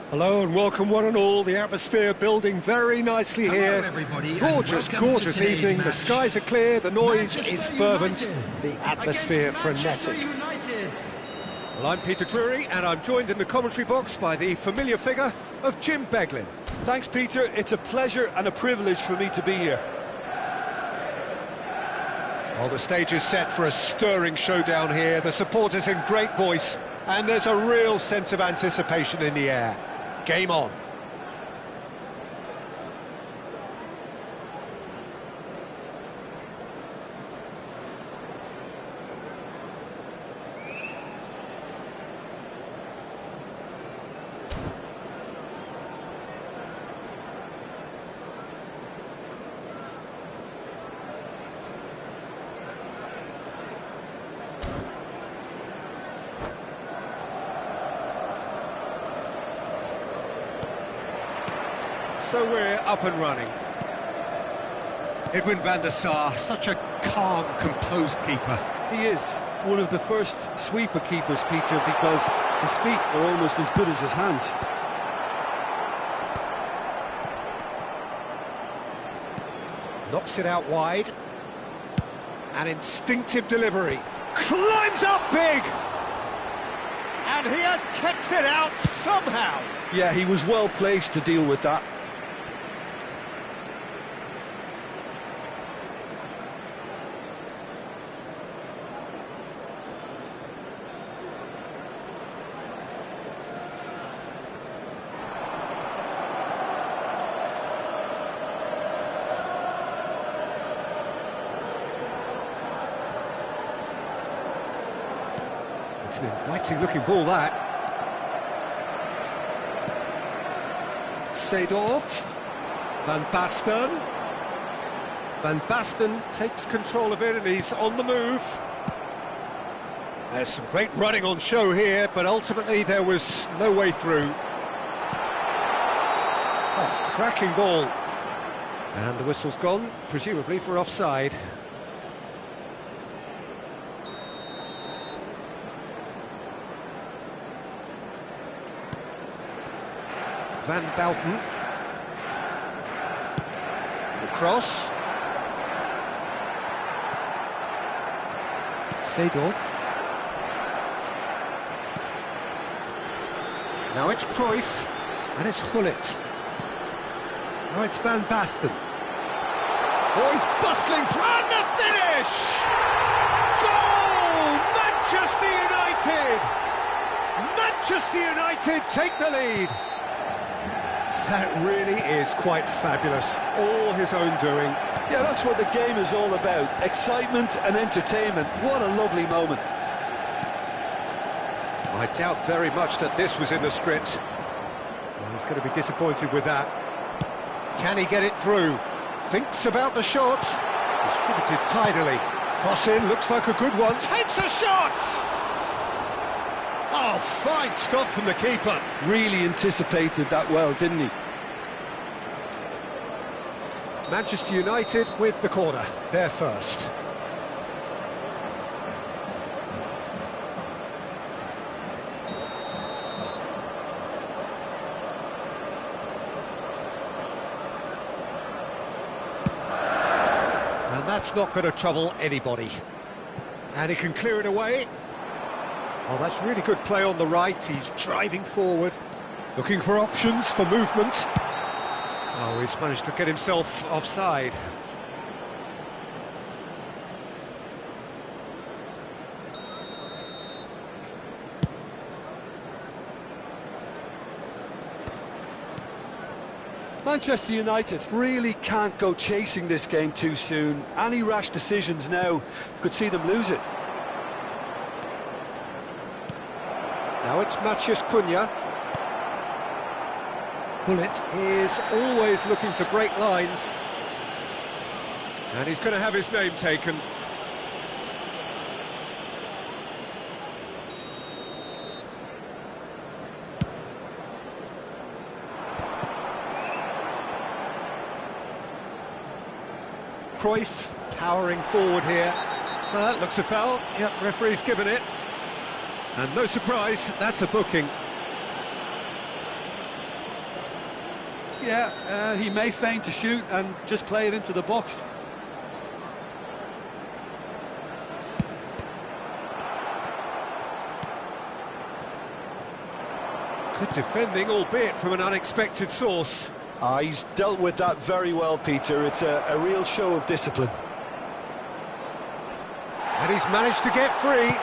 Hello and welcome one and all. The atmosphere building very nicely here. Gorgeous, gorgeous evening. The skies are clear, the noise is fervent, the atmosphere frenetic. Well, I'm Peter Drury and I'm joined in the commentary box by the familiar figure of Jim Beglin. Thanks, Peter. It's a pleasure and a privilege for me to be here. Well, the stage is set for a stirring showdown here. The supporters in great voice and there's a real sense of anticipation in the air. Game on. So we're up and running. Edwin van der Sar, such a calm, composed keeper. He is one of the first sweeper keepers, Peter, because his feet are almost as good as his hands. Knocks it out wide. An instinctive delivery. Climbs up big! And he has kept it out somehow. Yeah, he was well placed to deal with that. It's an inviting-looking ball, that. Seedorf. Van Basten. Van Basten takes control of it and he's on the move. There's some great running on show here, but ultimately there was no way through. Oh, cracking ball. And the whistle's gone, presumably for offside. Van Dalton. The cross. Seedorf. Now it's Cruyff, and it's Gullit. Now it's Van Basten. Oh, he's bustling through, and the finish! Goal! Manchester United! Manchester United take the lead! That really is quite fabulous, all his own doing. Yeah, that's what the game is all about, excitement and entertainment. What a lovely moment. I doubt very much that this was in the script. Well, he's going to be disappointed with that. Can he get it through? Thinks about the shot. Distributed tidily. Cross in, looks like a good one. Takes a shot! Oh, fine stop from the keeper. Really anticipated that well, didn't he? Manchester United with the corner. They're first. And that's not going to trouble anybody. And he can clear it away. Oh, that's really good play on the right. He's driving forward, looking for options for movement. Oh, he's managed to get himself offside. Manchester United really can't go chasing this game too soon. Any rash decisions now could see them lose it. Now it's Matheus Cunha. Gullit is always looking to break lines. And he's going to have his name taken. Cruyff powering forward here. Well, that looks a foul. Yep, referee's given it. And no surprise, that's a booking. Yeah, he may feign to shoot and just play it into the box. Good defending, albeit from an unexpected source. He's dealt with that very well, Peter. It's a real show of discipline. And he's managed to get free.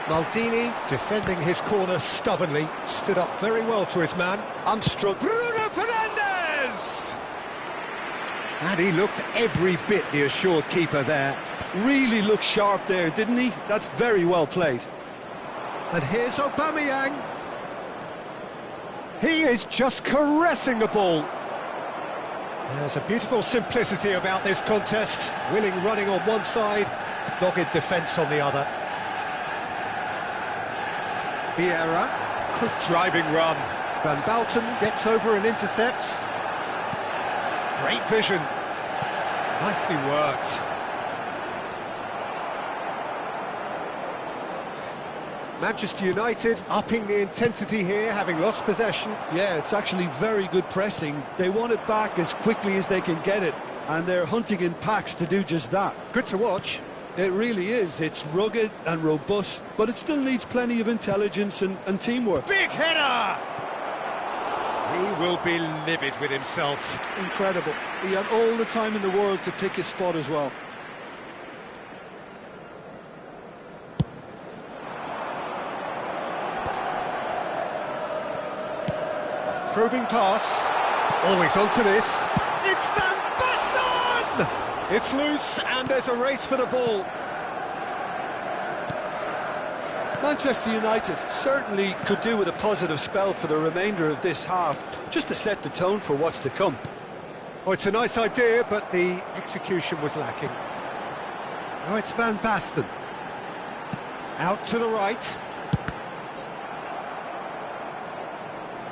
Maldini, defending his corner stubbornly, stood up very well to his man. I'm struck. Bruno Fernandes! And he looked every bit the assured keeper there. Really looked sharp there, didn't he? That's very well played. And here's Aubameyang. He is just caressing the ball. There's a beautiful simplicity about this contest. Willing running on one side, dogged defence on the other. Vieira, good driving run. Van Bouten gets over and intercepts. Great vision. Nicely worked. Manchester United upping the intensity here, having lost possession. Yeah, it's actually very good pressing. They want it back as quickly as they can get it, and they're hunting in packs to do just that. Good to watch. It really is. It's rugged and robust, but it still needs plenty of intelligence and teamwork. Big header! He will be livid with himself. Incredible. He had all the time in the world to pick his spot as well. Probing pass. Always onto this. It's Van Basten! It's loose and there's a race for the ball. Manchester United certainly could do with a positive spell for the remainder of this half, just to set the tone for what's to come. Oh, it's a nice idea, but the execution was lacking. Now it's Van Basten. Out to the right.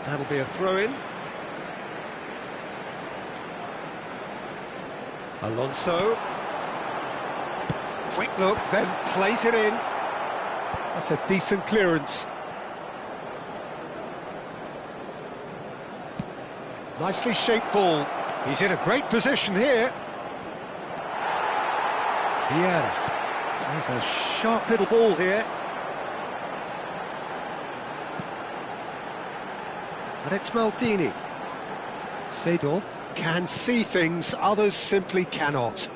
That'll be a throw-in. Alonso. Quick look, then plays it in. That's a decent clearance. Nicely shaped ball. He's in a great position here. Vieira. There's a sharp little ball here. And it's Maldini. Seedorf can see things others simply cannot.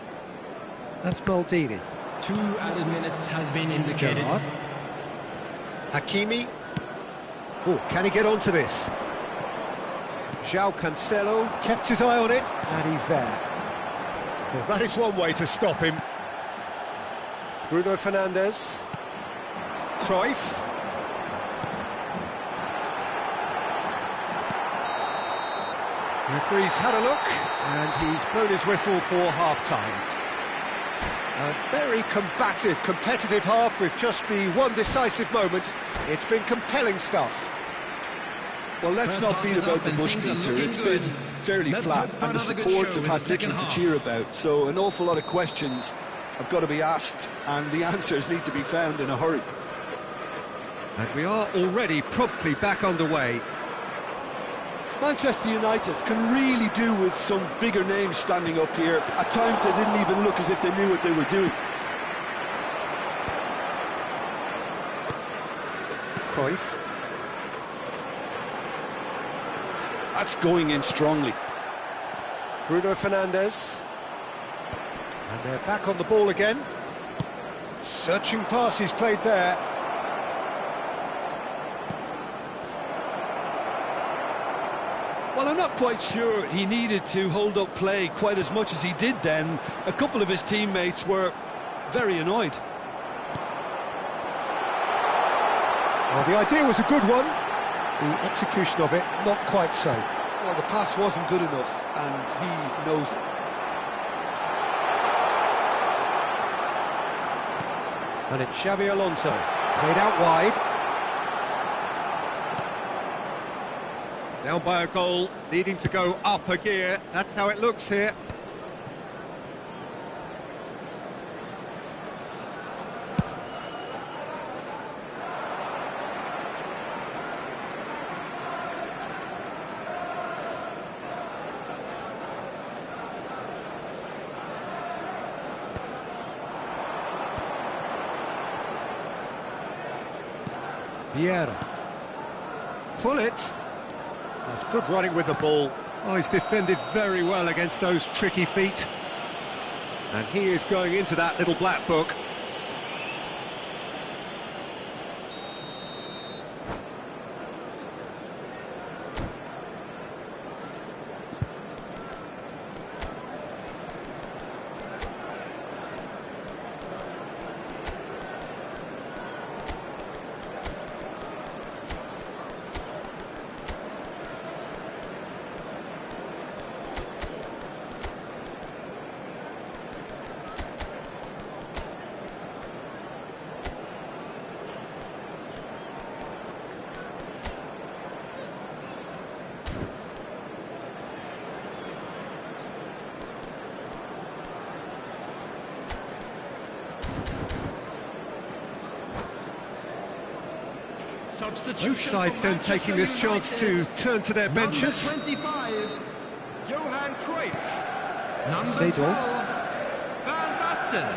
That's Maldini. 2 added minutes has been indicated. Gerrard. Hakimi. Oh, can he get onto this? João Cancelo kept his eye on it, and he's there. Well, that is one way to stop him. Bruno Fernandes. Cruyff. Referee's had a look, and he's blown his whistle for half-time. A very combative, competitive half with just the one decisive moment. It's been compelling stuff. Well, let's not beat about the bush, Peter. It's been fairly flat, and the support have had little to cheer about, so an awful lot of questions have got to be asked, and the answers need to be found in a hurry. And we are already promptly back underway. Manchester United can really do with some bigger names standing up here. At times they didn't even look as if they knew what they were doing. Cruyff. That's going in strongly. Bruno Fernandes. And they're back on the ball again. Searching pass he's played there. Well, I'm not quite sure he needed to hold up play quite as much as he did then. A couple of his teammates were very annoyed. Well, the idea was a good one. The execution of it, not quite so. Well, the pass wasn't good enough, and he knows it. And it's Xabi Alonso. Played out wide. Down by a goal, needing to go up a gear. That's how it looks here. Vieira. Pull it. That's good running with the ball. Oh, he's defended very well against those tricky feet. And he is going into that little black book. Both sides then taking this chance to turn to their benches. Number 25, Johan Cruyff. Number Seedorf. 12, Van Basten.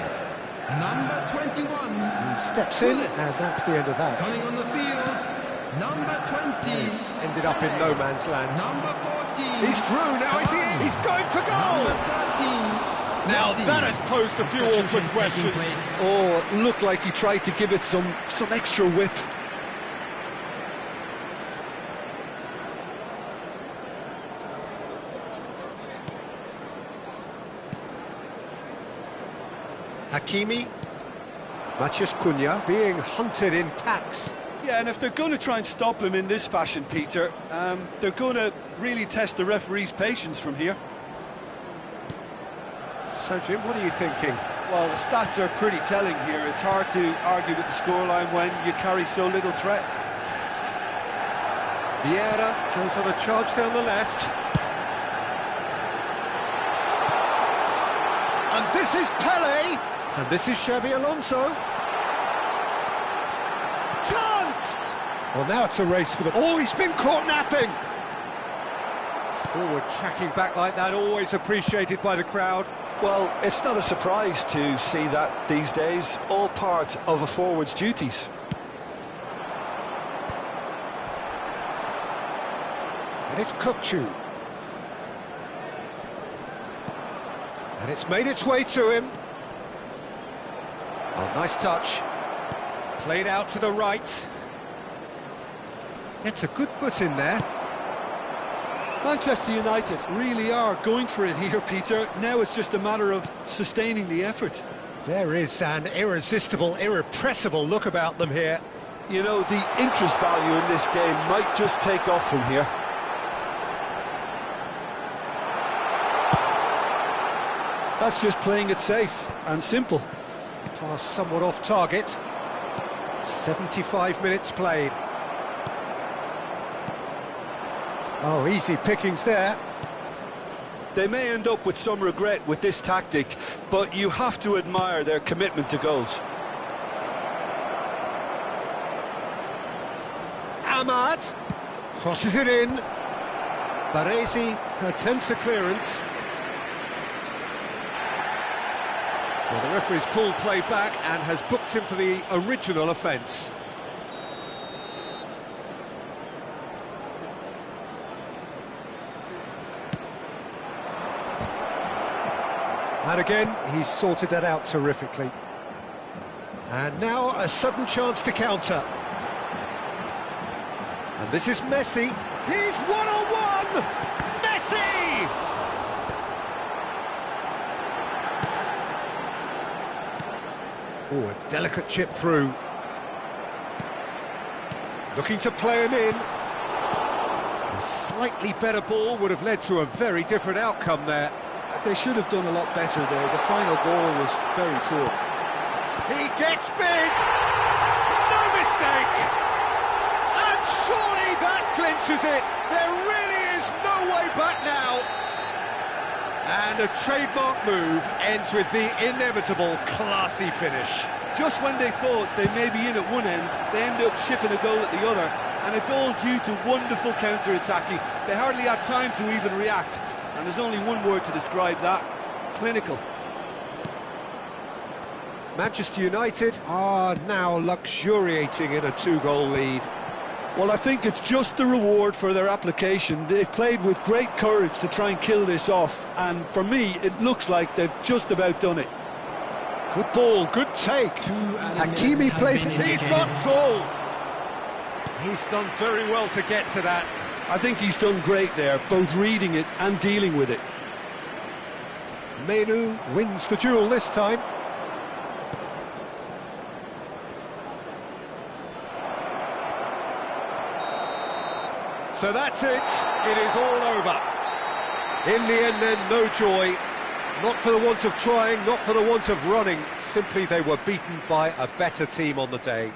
Number 21. He steps in, and that's the end of that. Coming on the field, number 20. He's ended up in no man's land. Number 14. He's through, now is he in? He's going for goal! Number 13. Now that has posed a few awkward questions. Oh, it looked like he tried to give it some extra whip. Hakimi, Matheus Cunha being hunted in packs. Yeah, and if they're going to try and stop him in this fashion, Peter, they're going to really test the referee's patience from here. So, Jim, what are you thinking? Well, the stats are pretty telling here. It's hard to argue with the scoreline when you carry so little threat. Vieira goes on a charge down the left. And this is Pele. And this is Xavi Alonso. Chance! Well, now it's a race for the... Oh, he's been caught napping! Forward tracking back like that, always appreciated by the crowd. Well, it's not a surprise to see that these days, all part of a forward's duties. And it's Kukçu. And it's made its way to him. Oh, nice touch. Played out to the right. Gets a good foot in there. Manchester United really are going for it here, Peter. Now it's just a matter of sustaining the effort. There is an irresistible, irrepressible look about them here. You know, the interest value in this game might just take off from here. That's just playing it safe and simple. Pass somewhat off target. 75 minutes played. Oh, easy pickings there. They may end up with some regret with this tactic, but you have to admire their commitment to goals. Ahmad crosses it in. Baresi attempts a clearance. Well, the referee's pulled play back and has booked him for the original offence. And again, he's sorted that out terrifically. And now a sudden chance to counter. And this is Messi. He's one-on-one! Messi! Oh, a delicate chip through. Looking to play him in. A slightly better ball would have led to a very different outcome there. They should have done a lot better there. The final ball was very poor. He gets big! No mistake! And surely that clinches it! There really is no way back now! And a trademark move ends with the inevitable classy finish. Just when they thought they may be in at one end, they end up shipping a goal at the other, and it's all due to wonderful counter-attacking. They hardly had time to even react, and there's only one word to describe that: clinical. Manchester United are now luxuriating in a 2-goal lead. Well, I think it's just the reward for their application. They've played with great courage to try and kill this off, and for me, it looks like they've just about done it. Good ball, good take. Hakimi plays it. He's got all. He's done very well to get to that. I think he's done great there, both reading it and dealing with it. Menu wins the duel this time. So that's it. It is all over. In the end then, no joy. Not for the want of trying, not for the want of running. Simply they were beaten by a better team on the day.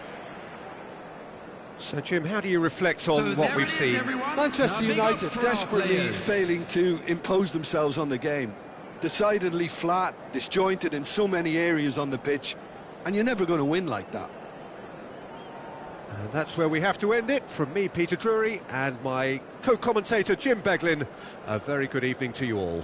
So, Jim, how do you reflect on what we've seen? Manchester United desperately failing to impose themselves on the game. Decidedly flat, disjointed in so many areas on the pitch, and you're never going to win like that. And that's where we have to end it. From me, Peter Drury, and my co-commentator, Jim Beglin, a very good evening to you all.